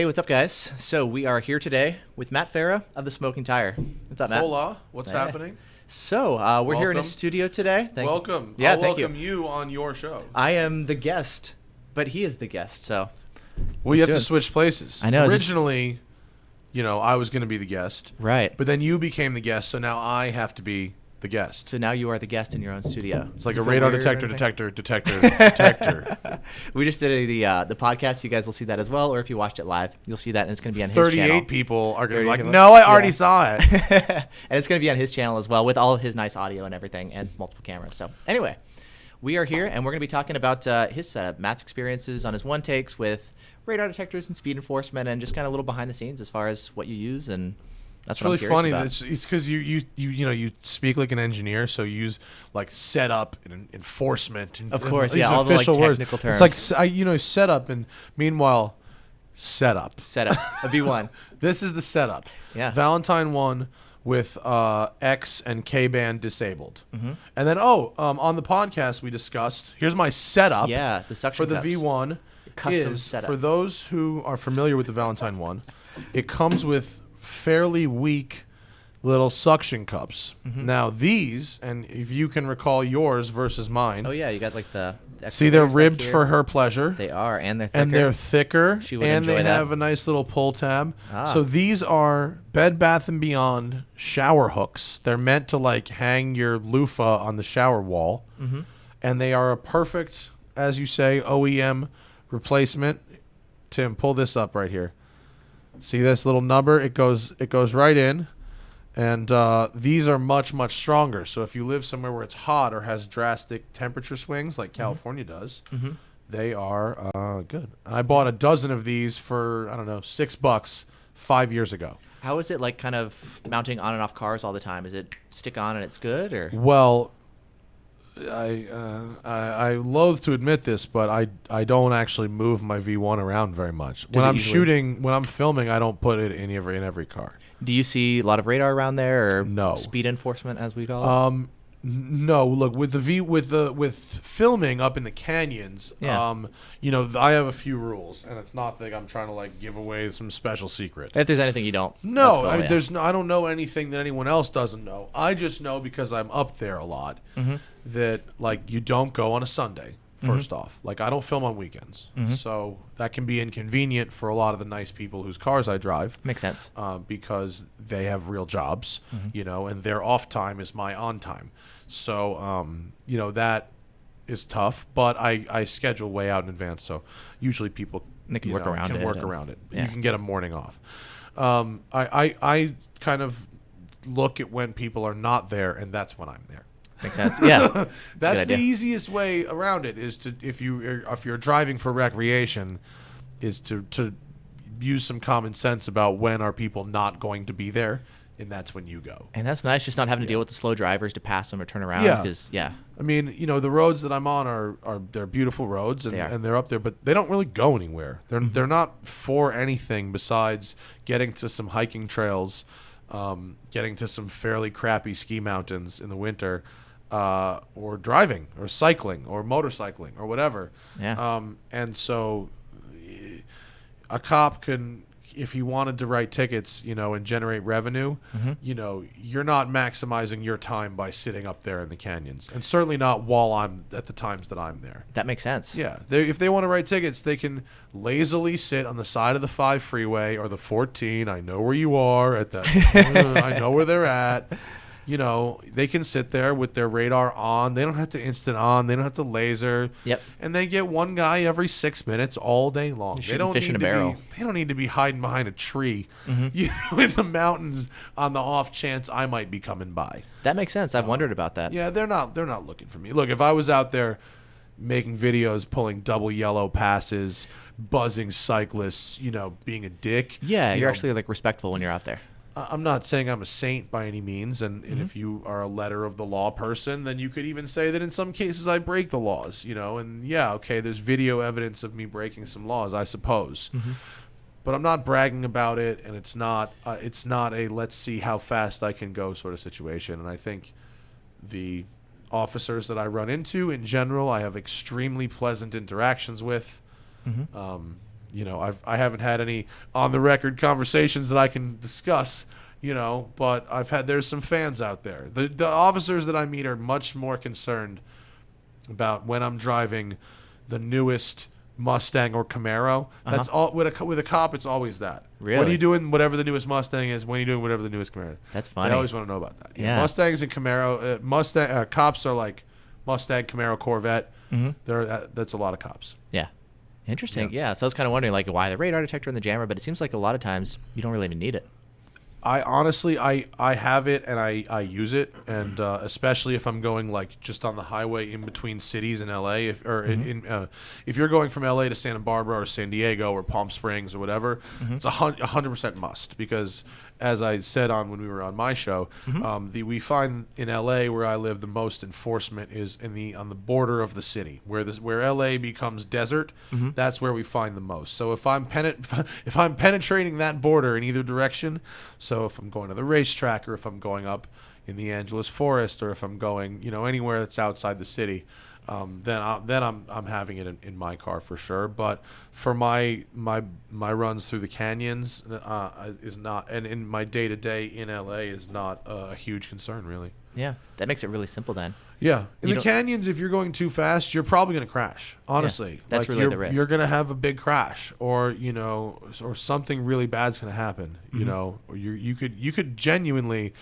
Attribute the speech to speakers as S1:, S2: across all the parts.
S1: Hey, what's up, guys? So we are here today with Matt Farah of the Smoking Tire. What's up, Matt?
S2: Hola, what's happening?
S1: So we're here in his studio today.
S2: Welcome.
S1: Yeah,
S2: I'll
S1: thank
S2: welcome
S1: you.
S2: you on your show.
S1: I am the guest, but he is the guest. So
S2: We have
S1: do
S2: to
S1: it.
S2: switch places.
S1: I know, is this-
S2: Originally, I was going to be the guest,
S1: right.
S2: but then you became the guest, so now I have to be the guest.
S1: So now you are the guest in your own studio.
S2: It's like
S1: Does
S2: a
S1: it feel
S2: radar
S1: weird or
S2: detector.
S1: anything? We just did the podcast. You guys will see that as well, or if you watched it live, you'll see that, and it's going to be on his channel.
S2: 38 people are going to be
S1: 38
S2: like,
S1: people.
S2: no, I already
S1: Yeah.
S2: saw it.
S1: And it's going to be on his channel as well with all of his nice audio and everything and multiple cameras. So anyway, we are here and we're going to be talking about his setup, Matt's experiences on his one takes with radar detectors and speed enforcement, and just kind of a little behind the scenes as far as what you use. And that's
S2: It's
S1: what
S2: really
S1: I'm curious
S2: funny.
S1: about.
S2: It's because you speak like an engineer, so you use like setup and enforcement. And,
S1: Of course,
S2: and
S1: yeah,
S2: these
S1: all the, like,
S2: official words.
S1: technical terms.
S2: It's like setup, and meanwhile, setup.
S1: Setup a V1.
S2: This is the setup.
S1: Yeah.
S2: Valentine 1 with X and K band disabled.
S1: Mm-hmm.
S2: And then on the podcast we discussed. Here's my setup.
S1: Yeah, the suction
S2: for the
S1: cups.
S2: V1.
S1: Custom
S2: is,
S1: setup.
S2: For those who are familiar with the Valentine 1, it comes with fairly weak little suction cups.
S1: Mm-hmm.
S2: Now these, and if you can recall yours versus mine,
S1: Oh yeah, you got like the.
S2: see they're
S1: back
S2: ribbed
S1: here.
S2: for her pleasure.
S1: They are, and they're thicker.
S2: And they're thicker,
S1: She would
S2: and
S1: enjoy
S2: they
S1: that.
S2: have a nice little pull tab.
S1: Ah.
S2: So these are Bed Bath & Beyond shower hooks. They're meant to like hang your loofah on the shower wall.
S1: Mm-hmm.
S2: And they are a perfect, as you say, OEM replacement. Tim, pull this up right here. See this little nubber? It goes right in. And these are much, much stronger. So if you live somewhere where it's hot or has drastic temperature swings like California does,
S1: Mm-hmm.
S2: they are good. I bought a dozen of these for, I don't know, $6 5 years ago.
S1: How is it like kind of mounting on and off cars all the time? Is it stick on and it's good, or?
S2: Well, I loathe to admit this, but I don't actually move my V1 around very much.
S1: Does
S2: When
S1: it
S2: I'm
S1: usually-
S2: shooting, when I'm filming, I don't put it in every car.
S1: Do you see a lot of radar around there, or
S2: No.
S1: speed enforcement, as we call it?
S2: No, look, with filming up in the canyons,
S1: Yeah.
S2: I have a few rules, and it's not that I'm trying to like give away some special secret.
S1: If there's anything you don't, that's
S2: No,
S1: cool,
S2: I,
S1: yeah.
S2: there's no, I don't know anything that anyone else doesn't know. I just know because I'm up there a lot
S1: Mhm.
S2: that like you don't go on a Sunday. First off, like I don't film on weekends, so that can be inconvenient for a lot of the nice people whose cars I drive.
S1: Makes sense.
S2: Because they have real jobs, and their off time is my on time. So, that is tough, but I schedule way out in advance. So usually people
S1: They can work around it,
S2: work
S1: and-
S2: around it.
S1: yeah.
S2: You can get a morning off. I kind of look at when people are not there, and that's when I'm there.
S1: Makes sense. Yeah,
S2: That's
S1: a
S2: the
S1: good idea.
S2: easiest way around it is to if you're driving for recreation, is to use some common sense about when are people not going to be there, and that's when you go.
S1: And that's nice, just not having to deal with the slow drivers to pass them or turn around.
S2: Yeah.
S1: Because yeah,
S2: I mean, the roads that I'm on are they're beautiful roads and,
S1: They are.
S2: and they're up there, but they don't really go anywhere. They're not for anything besides getting to some hiking trails, getting to some fairly crappy ski mountains in the winter, or driving or cycling or motorcycling or whatever.
S1: Yeah.
S2: And so a cop can, if he wanted to write tickets, and generate revenue, you're not maximizing your time by sitting up there in the canyons, and certainly not while I'm at the times that I'm there.
S1: that makes sense.
S2: Yeah, if they want to write tickets, they can lazily sit on the side of the 5 freeway or the 14. I know where you are at that. I know where they're at. They can sit there with their radar on. They don't have to instant on. They don't have to laser.
S1: Yep.
S2: And they get one guy every 6 minutes all day long.
S1: You're
S2: They
S1: shooting
S2: don't
S1: fish in
S2: need
S1: a
S2: to
S1: barrel.
S2: They don't need to be hiding behind a tree, in the mountains on the off chance I might be coming by.
S1: That makes sense. I've wondered about that.
S2: Yeah, they're not looking for me. Look, if I was out there making videos, pulling double yellow passes, buzzing cyclists, being a dick.
S1: Yeah,
S2: you
S1: you're
S2: know,
S1: actually like respectful when you're out there.
S2: I'm not saying I'm a saint by any means, and if you are a letter of the law person, then you could even say that in some cases I break the laws, and yeah, okay, there's video evidence of me breaking some laws, I suppose. But I'm not bragging about it, and it's not a let's see how fast I can go sort of situation. And I think the officers that I run into in general, I have extremely pleasant interactions with. I haven't had any on the record conversations that I can discuss, but there's some fans out there. The officers that I meet are much more concerned about when I'm driving the newest Mustang or Camaro. That's all with a cop. It's always that.
S1: Really?
S2: When are you doing whatever the newest Mustang is? When are you doing whatever the newest Camaro?
S1: That's funny.
S2: They always want to know about that.
S1: Yeah.
S2: Mustangs and Camaro. Cops are like Mustang, Camaro, Corvette. That's a lot of cops.
S1: Yeah. Interesting. Yeah. So I was kind of wondering, like, why the radar detector and the jammer, but it seems like a lot of times you don't really even need it.
S2: I honestly, I have it and I use it, and especially if I'm going like just on the highway in between cities in LA, if you're going from LA to Santa Barbara or San Diego or Palm Springs or whatever, it's 100% must, because as I said when we were on my show, we find in LA where I live the most enforcement is on the border of the city where LA becomes desert. That's where we find the most. So if I'm penetrating that border in either direction, so if I'm going to the racetrack or if I'm going up in the Angeles Forest or if I'm going anywhere that's outside the city, then I'm having it in my car for sure. But for my runs through the canyons is not, and in my day-to-day in LA is not a huge concern really.
S1: Yeah, that makes it really simple then.
S2: Yeah, in the canyons, if you're going too fast, you're probably going to crash. Honestly,
S1: that's really the risk.
S2: You're going to have a big crash, or or something really bad's going to happen. Or you could genuinely,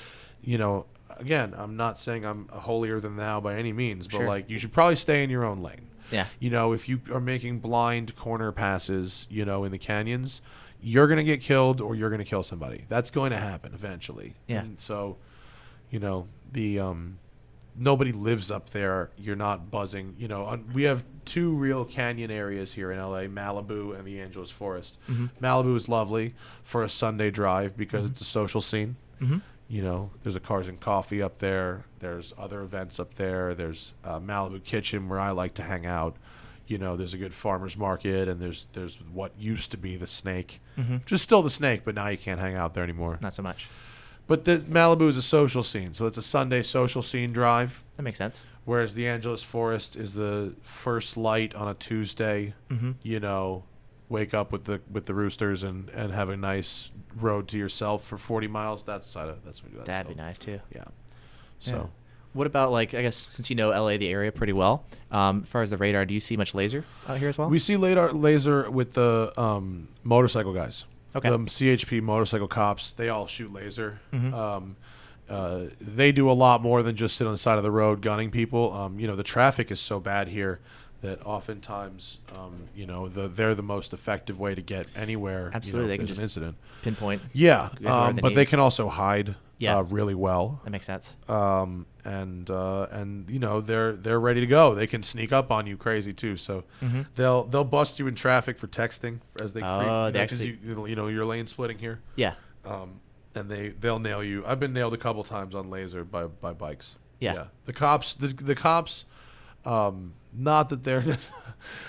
S2: Again, I'm not saying I'm holier than thou by any means, but like you should probably stay in your own lane.
S1: Yeah.
S2: If you are making blind corner passes, in the canyons, you're going to get killed or you're going to kill somebody. That's going to happen eventually.
S1: Yeah.
S2: And so, nobody lives up there. You're not buzzing. We have two real canyon areas here in LA, Malibu and the Angeles Forest. Malibu is lovely for a Sunday drive because it's a social scene. There's a Cars and Coffee up there. There's other events up there. There's Malibu Kitchen where I like to hang out. There's a good farmer's market, and there's what used to be the Snake, which is still the Snake, but now you can't hang out there anymore.
S1: Not so much.
S2: But the Malibu is a social scene, so it's a Sunday social scene drive.
S1: That makes sense.
S2: Whereas the Angeles Forest is the first light on a Tuesday. Wake up with the roosters and have a nice road to yourself for 40 miles. That's what we do.
S1: That'd be nice too.
S2: Yeah.
S1: Yeah.
S2: So,
S1: what about, like, I guess since you know LA, the area pretty well, as far as the radar, do you see much laser out here as well?
S2: we see laser with the motorcycle guys.
S1: Okay.
S2: CHP motorcycle cops, they all shoot laser. They do a lot more than just sit on the side of the road gunning people. The traffic is so bad here that oftentimes, they're the most effective way to get anywhere.
S1: Absolutely, they
S2: if
S1: can
S2: there's
S1: just
S2: an incident.
S1: pinpoint.
S2: Yeah,
S1: where they
S2: but
S1: need.
S2: they can also hide really well.
S1: That makes sense.
S2: And they're ready to go. They can sneak up on you crazy too. So they'll bust you in traffic for texting as they creep.
S1: They
S2: Because
S1: actually,
S2: you're lane splitting here.
S1: yeah.
S2: And they'll nail you. I've been nailed a couple times on laser by bikes.
S1: Yeah.
S2: The cops. Not that they're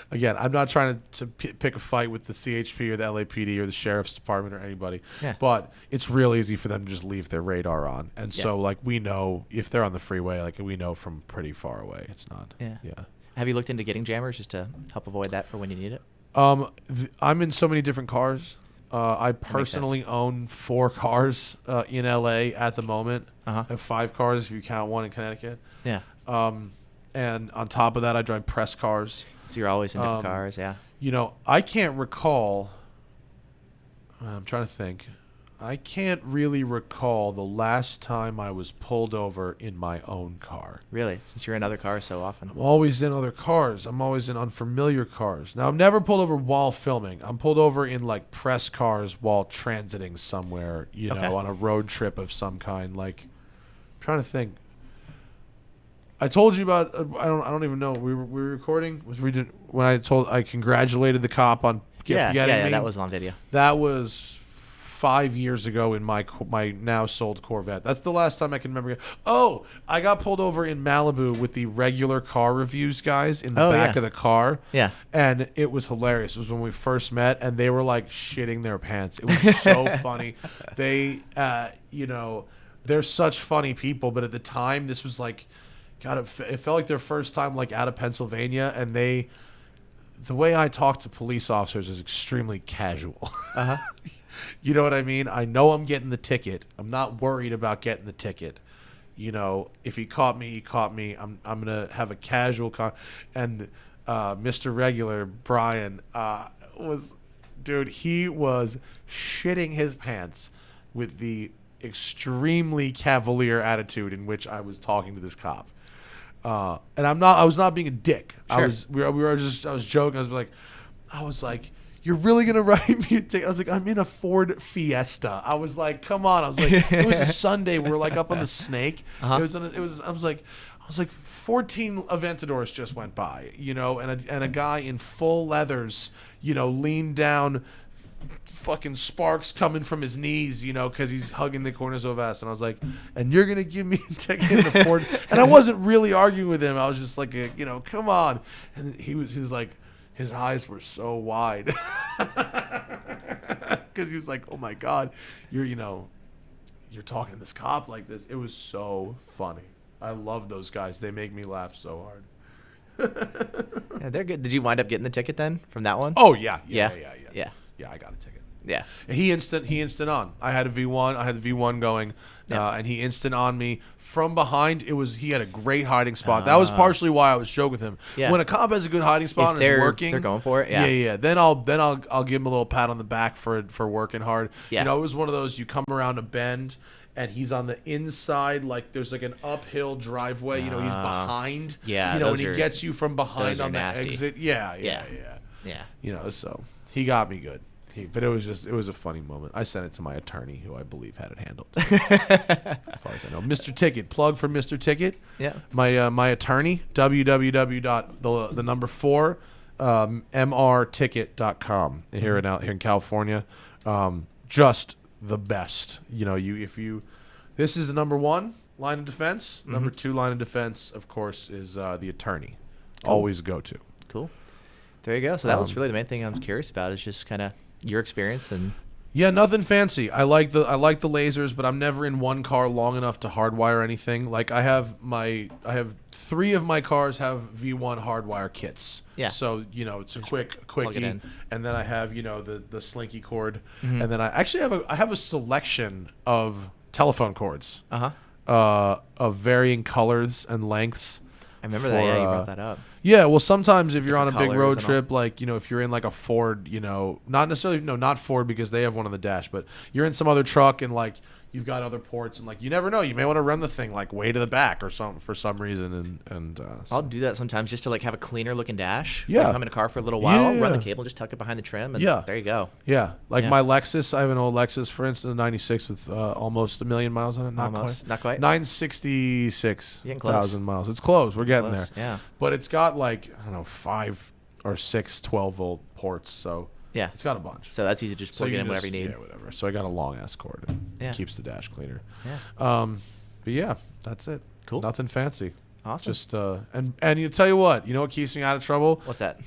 S2: again, I'm not trying to pick a fight with the CHP or the LAPD or the sheriff's department or anybody, but it's real easy for them to just leave their radar on, and so like we know if they're on the freeway, like we know from pretty far away. It's not.
S1: Yeah. Have you looked into getting jammers just to help avoid that for when you need it?
S2: I'm in so many different cars. I personally own 4 cars in LA at the moment. I have 5 cars if you count one in Connecticut.
S1: Yeah.
S2: And on top of that, I drive press cars.
S1: So you're always in different cars, yeah.
S2: I can't recall. I'm trying to think. I can't really recall the last time I was pulled over in my own car.
S1: Really? Since you're in other cars so often.
S2: I'm always in other cars. I'm always in unfamiliar cars. Now, I'm never pulled over while filming. I'm pulled over in, like, press cars while transiting somewhere, on a road trip of some kind. Like, I'm trying to think. I told you about. I don't even know. We were recording. When I congratulated the cop on getting me.
S1: That was on video.
S2: That was 5 years ago in my now sold Corvette. That's the last time I can remember. Oh, I got pulled over in Malibu with the regular car reviews guys in the back of the car.
S1: Yeah.
S2: And it was hilarious. It was when we first met, and they were like shitting their pants. It was so funny. They, they're such funny people, but at the time, this was like. God, it felt like their first time like out of Pennsylvania, and they the way I talk to police officers is extremely casual.
S1: Uh-huh.
S2: You know what I mean? I know I'm getting the ticket. I'm not worried about getting the ticket. You know, if he caught me, he caught me. I'm gonna have a casual and Mr. Regular Brian he was shitting his pants with the extremely cavalier attitude in which I was talking to this cop. And I was not being a dick.
S1: Sure.
S2: I was joking. I was like, you're really going to write me a ticket? I was like, I'm in a Ford Fiesta. I was like, come on. I was like, it was a Sunday. We were like up on the Snake.
S1: Uh-huh.
S2: I was like 14 Aventadors just went by, you know, and a guy in full leathers, you know, leaned down, fucking sparks coming from his knees, you know, because he's hugging the corners so fast. And I was like, and you're going to give me a ticket in a Ford? And I wasn't really arguing with him. I was just like, you know, come on. And he was like, his eyes were so wide. Because he was like, oh, my God, you're talking to this cop like this. It was so funny. I love those guys. They make me laugh so hard.
S1: Yeah, they're good. Did you wind up getting the ticket then from that one?
S2: Oh, yeah. Yeah, I got a ticket.
S1: Yeah.
S2: And he instant on. I had the V1 going, and he instant on me from behind. He had a great hiding spot. That was partially why I was joking with him. Yeah. When a cop has a good hiding spot and is working,
S1: they're going for it. Yeah.
S2: Yeah. Then I'll give him a little pat on the back for working hard.
S1: Yeah.
S2: You know, it was one of those, you come around a bend and he's on the inside, like there's like an uphill driveway. You know, he's behind.
S1: Yeah.
S2: You know, and he gets you from behind on the
S1: nasty.
S2: exit. Yeah. You know, so he got me good. But it was a funny moment. I sent it to my attorney, who I believe had it handled. As far as I know, Mr. Ticket. Plug for Mr. Ticket.
S1: Yeah.
S2: My attorney. www.mrticket.com. Here in California, just the best. You know, this is the number one line of defense. Mm-hmm. Number two line of defense, of course, is the attorney. Cool. Always go to.
S1: Cool. There you go. So that was really the main thing I was curious about, is just kind of your experience. And
S2: yeah, nothing fancy. I like the lasers, but I'm never in one car long enough to hardwire anything. Like I have 3 of my cars have V1 hardwire kits.
S1: Yeah.
S2: So, you know, it's a quickie. And then I have, you know, the slinky cord.
S1: Mm-hmm.
S2: And then I actually have a selection of telephone cords.
S1: Uh-huh.
S2: Of varying colors and lengths.
S1: I remember that. Yeah, you brought that up.
S2: Yeah, well, sometimes if you're on a
S1: Different
S2: big road
S1: colors
S2: trip, like, you know, if you're in like a Ford, you know, not Ford because they have one on the dash, but you're in some other truck and like you've got other ports and like you never know, you may want to run the thing like way to the back or something for some reason, and so.
S1: I'll do that sometimes just to like have a cleaner looking dash.
S2: Yeah,
S1: like, I'm in a car for a little while. I'll run the cable, just tuck it behind the trim, and there you go.
S2: Yeah, like my Lexus. I have an old Lexus, for instance, a '96 with almost 1 million miles on it. Not quite. 966,000 miles. It's close. We're getting there.
S1: Yeah,
S2: but it's got like, I don't know, 5 or 6 12-volt ports. So. Yeah, it's got a bunch.
S1: So that's easy to just plug it in whenever you need.
S2: Yeah, whatever. So I got a long ass cord. It keeps the dash cleaner.
S1: Yeah.
S2: But yeah, that's it.
S1: Cool.
S2: Nothing fancy.
S1: Awesome.
S2: Just and you tell you what what keeps me out of trouble?
S1: What's that?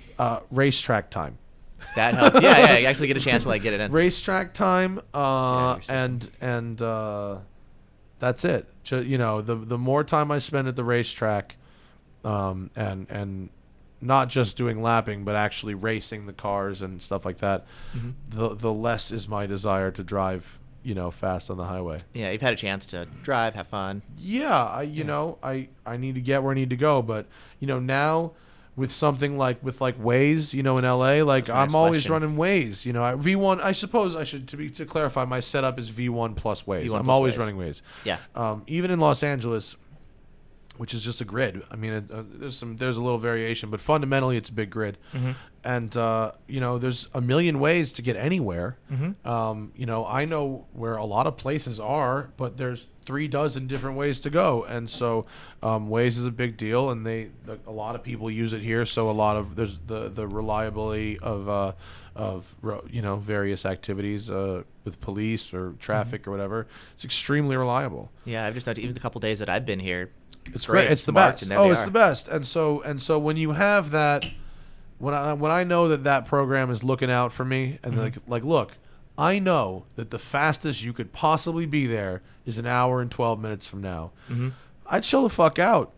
S2: Racetrack time.
S1: That helps. Yeah. You actually get a chance to like get it in.
S2: Racetrack time. And that's it. You know, the more time I spend at the racetrack, and not just doing lapping, but actually racing the cars and stuff like that, the less is my desire to drive, you know, fast on the highway.
S1: Yeah, you've had a chance to drive, have fun.
S2: Yeah, I need to get where I need to go, but you know, now with something like Waze, you know, in LA, like I'm always running Waze. You know, V1. I suppose I should to clarify, my setup is V1 plus Waze. I'm always running Waze.
S1: Yeah.
S2: Even in Los Angeles, which is just a grid. I mean, there's a little variation, but fundamentally it's a big grid. Mm-hmm. And you know, there's a million ways to get anywhere. Mm-hmm. You know, I know where a lot of places are, but there's 36 different ways to go, and so Waze is a big deal, and a lot of people use it here. So there's the reliability of you know, various activities with police or traffic or whatever. It's extremely reliable.
S1: Yeah, I've just noticed even the couple days that I've been here.
S2: It's great. It's the best. It's the best. And so when you have that, when I know that program is looking out for me, and like look, I know that the fastest you could possibly be there is 1 hour and 12 minutes from now. Mm-hmm. I'd chill the fuck out.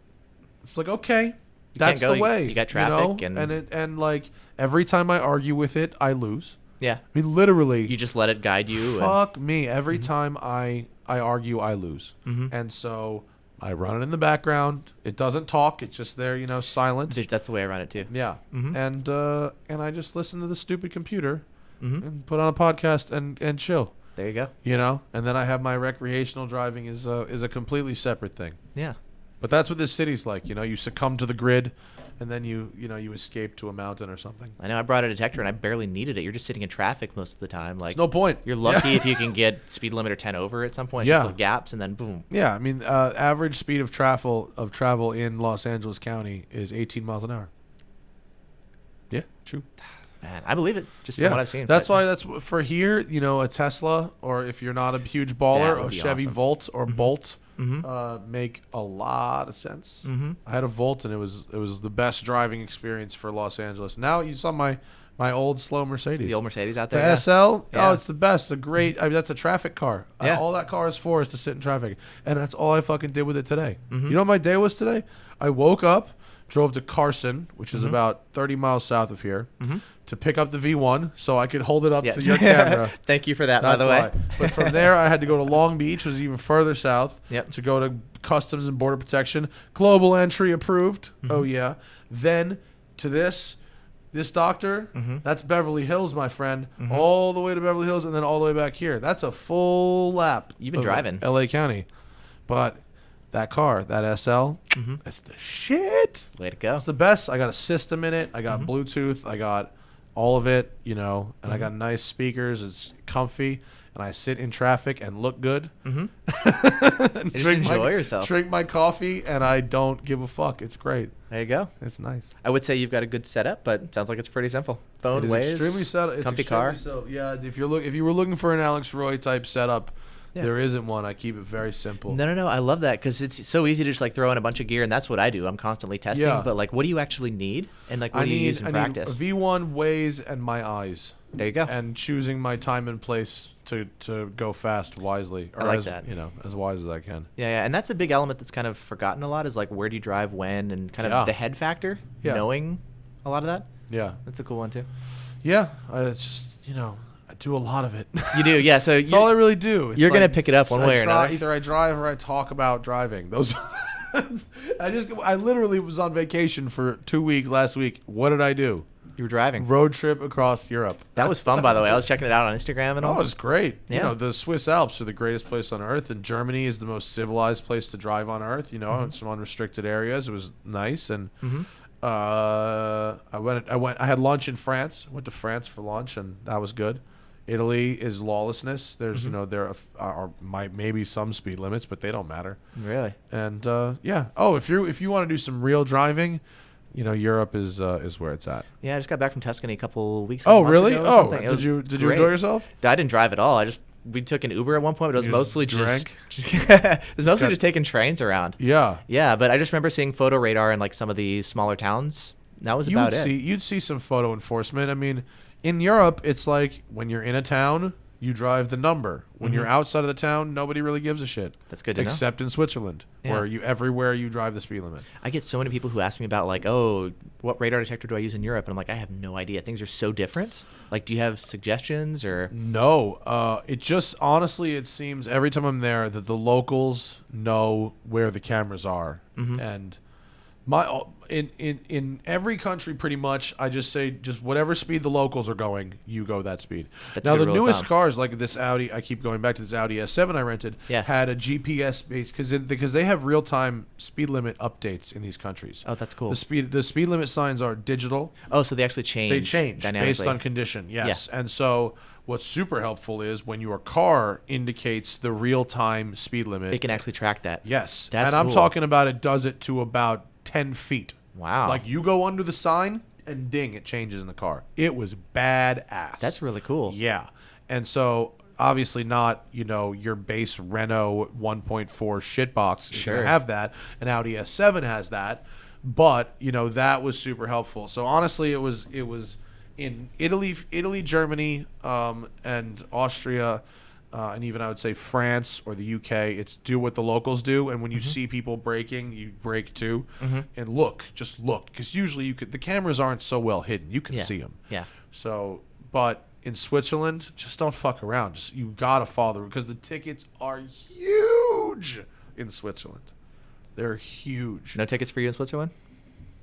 S2: It's like, okay, That's
S1: can't go.
S2: the way.
S1: You got traffic,
S2: and like every time I argue with it, I lose.
S1: yeah,
S2: I mean, literally.
S1: you just let it guide you.
S2: Fuck me. Every time I argue, I lose. And so I run it in the background. It doesn't talk. It's just there, silent.
S1: That's the way I run it too.
S2: Yeah. And I just listen to the stupid computer and put on a podcast and chill.
S1: There you go.
S2: And then I have my recreational driving is a completely separate thing.
S1: Yeah.
S2: But that's what this city's like. You succumb to the grid, and then you escape to a mountain or something.
S1: I know I brought a detector and I barely needed it. You're just sitting in traffic most of the time. Like,
S2: no point.
S1: You're lucky if you can get speed limiter 10 over at some point. It's
S2: Yeah.
S1: just little gaps and then boom.
S2: Yeah, I mean, average speed of travel in Los Angeles County is 18 miles an hour. Yeah, true.
S1: Man, I believe it just from what I've seen.
S2: That's why that's for here. A Tesla, or if you're not a huge baller,
S1: That
S2: a
S1: would be
S2: Chevy
S1: awesome.
S2: Volt or Bolt make a lot of sense. I had a Volt, and it was the best driving experience for Los Angeles. Now you saw my old slow Mercedes.
S1: The old Mercedes out
S2: The
S1: there.
S2: SL,
S1: Yeah.
S2: oh, it's the best. A great. I mean, that's a traffic car.
S1: Yeah.
S2: All that car is for is to sit in traffic, and that's all I fucking did with it today. You know what my day was today? I woke up, drove to Carson, which is about 30 miles south of here, to pick up the V1 so I could hold it up
S1: Yes.
S2: to your camera.
S1: Thank you for that,
S2: That's
S1: by the way.
S2: why. But from there, I had to go to Long Beach, which is even further south,
S1: Yep.
S2: to go to Customs and Border Protection. Global entry approved. Oh, yeah. Then to this doctor, that's Beverly Hills, my friend, all the way to Beverly Hills and then all the way back here. That's a full lap.
S1: You've been
S2: of
S1: driving.
S2: L.A. County. But that car, that SL, that's the shit.
S1: Way to go.
S2: It's the best. I got a system in it. I got Bluetooth. I got all of it, and I got nice speakers. It's comfy, and I sit in traffic and look good.
S1: Just enjoy yourself.
S2: Drink my coffee, and I don't give a fuck. It's great.
S1: There you go.
S2: It's nice.
S1: I would say you've got a good setup, but it sounds like it's pretty simple. Phone,
S2: It is
S1: Waze,
S2: extremely set. It's
S1: comfy
S2: extremely
S1: car.
S2: So, yeah, if you were looking for an Alex Roy type setup,
S1: Yeah.
S2: there isn't one. I keep it very simple.
S1: No. I love that because it's so easy to just like throw in a bunch of gear, and that's what I do. I'm constantly testing.
S2: Yeah.
S1: But like, what do you actually need? And like, what do you use in practice?
S2: I need a V1, Waze, and my eyes.
S1: There you go.
S2: And choosing my time and place to go fast wisely. Or
S1: I like
S2: as,
S1: that.
S2: As wise as I can.
S1: Yeah, and that's a big element that's kind of forgotten a lot is like where do you drive when and kind of
S2: Yeah.
S1: the head factor,
S2: Yeah.
S1: knowing a lot of that.
S2: Yeah.
S1: That's a cool one too.
S2: Yeah. It's just, I do a lot of it.
S1: You do, yeah. So
S2: That's all I really do. It's
S1: you're gonna pick it up one way or another.
S2: Either I drive or I talk about driving. Those. I literally was on vacation for 2 weeks last week. What did I do?
S1: You were driving.
S2: Road trip across Europe.
S1: That was fun, by the way. I was checking it out on Instagram and
S2: Oh,
S1: all.
S2: it was great.
S1: Yeah.
S2: The Swiss Alps are the greatest place on earth, and Germany is the most civilized place to drive on earth. Some unrestricted areas. It was nice, and I had lunch in France. Went to France for lunch, and that was good. Italy is lawlessness. There's there might maybe some speed limits, but they don't matter.
S1: Really?
S2: And yeah. Oh, if you want to do some real driving, Europe is where it's at.
S1: Yeah, I just got back from Tuscany a couple weeks.
S2: Oh,
S1: months
S2: really?
S1: ago or
S2: Oh,
S1: something. It
S2: did you
S1: was
S2: enjoy
S1: great.
S2: yourself?
S1: I didn't drive at all. We took an Uber at one point, but it was
S2: You
S1: mostly
S2: just
S1: it was mostly
S2: got-
S1: just taking trains around.
S2: Yeah.
S1: Yeah, but I just remember seeing photo radar in like some of the smaller towns. That was about it.
S2: You'd see some photo enforcement. I mean, in Europe, it's like when you're in a town, you drive the number. When you're outside of the town, nobody really gives a shit.
S1: That's good to know.
S2: Except in Switzerland,
S1: Yeah.
S2: where everywhere you drive the speed limit.
S1: I get so many people who ask me about like, oh, what radar detector do I use in Europe? And I'm like, I have no idea. Things are so different. Like, do you have suggestions or?
S2: No, it just honestly, it seems every time I'm there that the locals know where the cameras are, and in every country pretty much, I just say just whatever speed the locals are going, you go that speed.
S1: That's
S2: Now
S1: a good
S2: the
S1: rule of
S2: newest
S1: thumb.
S2: cars like this Audi, I keep going back to this Audi S7 I rented,
S1: Yeah.
S2: had a GPS base because they have real time speed limit updates in these countries.
S1: Oh, that's cool.
S2: The speed limit signs are digital.
S1: Oh, so they actually change.
S2: They change
S1: dynamically.
S2: based on condition. Yes. And so what's super helpful is when your car indicates the real-time speed limit.
S1: They can actually track that.
S2: Yes.
S1: That's
S2: and I'm
S1: cool.
S2: talking about it does it to about 10 feet.
S1: Wow.
S2: Like you go under the sign and ding, it changes in the car. It was badass.
S1: That's really cool.
S2: Yeah. And so obviously not, your base Renault 1.4 shitbox is going
S1: Sure.
S2: to have that. An Audi S7 has that. But, that was super helpful. So honestly, it was in Italy, Germany, and Austria. and even I would say France or the UK, it's do what the locals do. And when you see people breaking, you break too. And just look. Because usually the cameras aren't so well hidden. You can see them.
S1: Yeah.
S2: So, but in Switzerland, just don't fuck around. You got to follow through because the tickets are huge in Switzerland. They're huge.
S1: No tickets for you in Switzerland?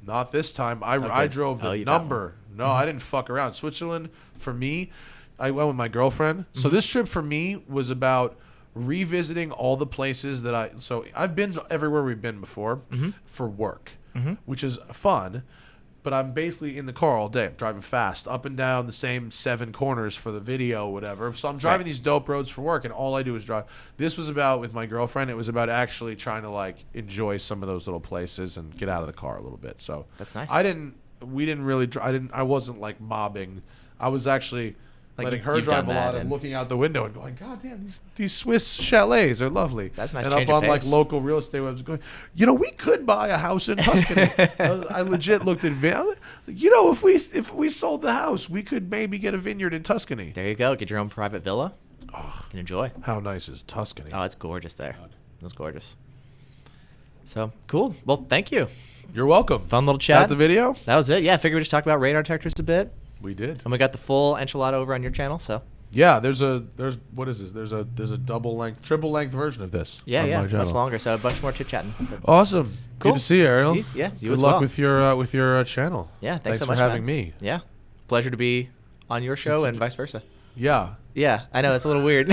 S2: Not this time. I drove the number. No, I didn't fuck around. Switzerland, for me, I went with my girlfriend. So this trip for me was about revisiting all the places that so I've been everywhere we've been before for work, which is fun. But I'm basically in the car all day. I'm driving fast, up and down the same 7 corners for the video, whatever. So I'm driving these dope roads for work, and all I do is drive. This was about, with my girlfriend, it was about actually trying to, like, enjoy some of those little places and get out of the car a little bit. So
S1: that's nice.
S2: We didn't really, I wasn't, like, mobbing. I was actually letting her drive a lot and looking out the window and going, God damn, these Swiss chalets are lovely.
S1: That's a nice.
S2: And
S1: change
S2: up
S1: of
S2: on like
S1: pace.
S2: local real estate websites going, we could buy a house in Tuscany. I legit looked at if we sold the house, we could maybe get a vineyard in Tuscany.
S1: There you go. Get your own private villa. And enjoy.
S2: How nice is Tuscany?
S1: Oh, it's gorgeous there. It's gorgeous. So cool. Well, thank you.
S2: You're welcome.
S1: Fun little chat.
S2: At the video?
S1: That was it. Yeah, I figured we just talk about radar detectors a bit.
S2: We did.
S1: And we got the full enchilada over on your channel, so.
S2: Yeah, there's what is this? There's a triple length version of this.
S1: Yeah,
S2: on my
S1: much longer, so a bunch more chit chatting.
S2: Awesome.
S1: Cool.
S2: Good to see you, Ariel.
S1: Yeah, you
S2: Good
S1: as
S2: luck
S1: well.
S2: with your channel.
S1: Yeah, thanks so much
S2: for having me.
S1: Yeah, pleasure to be on your show and vice versa.
S2: Yeah.
S1: Yeah, I know it's a little weird.